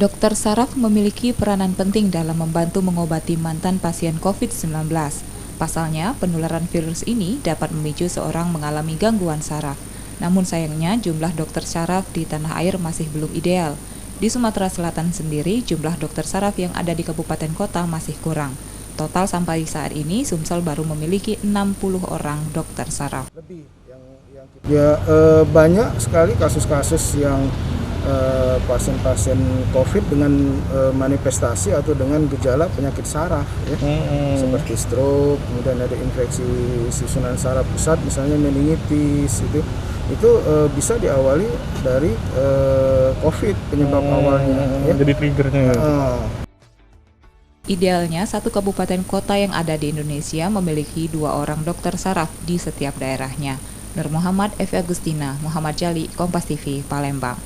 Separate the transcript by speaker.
Speaker 1: Dokter saraf memiliki peranan penting dalam membantu mengobati mantan pasien COVID-19. Pasalnya, penularan virus ini dapat memicu seorang mengalami gangguan saraf. Namun sayangnya, jumlah dokter saraf di tanah air masih belum ideal. Di Sumatera Selatan sendiri, jumlah dokter saraf yang ada di kabupaten kota masih kurang. Total sampai saat ini, Sumsel baru memiliki 60 orang dokter saraf.
Speaker 2: Banyak sekali kasus-kasus yang pasien-pasien COVID dengan manifestasi atau dengan gejala penyakit saraf, ya. Seperti stroke, kemudian ada infeksi susunan saraf pusat, misalnya meningitis, itu bisa diawali dari COVID penyebab awalnya. Ya.
Speaker 3: Jadi triggernya.
Speaker 1: Idealnya, satu kabupaten kota yang ada di Indonesia memiliki 2 orang dokter saraf di setiap daerahnya. Nur Muhammad, Evi Agustina, Muhammad Jali, Kompas TV, Palembang.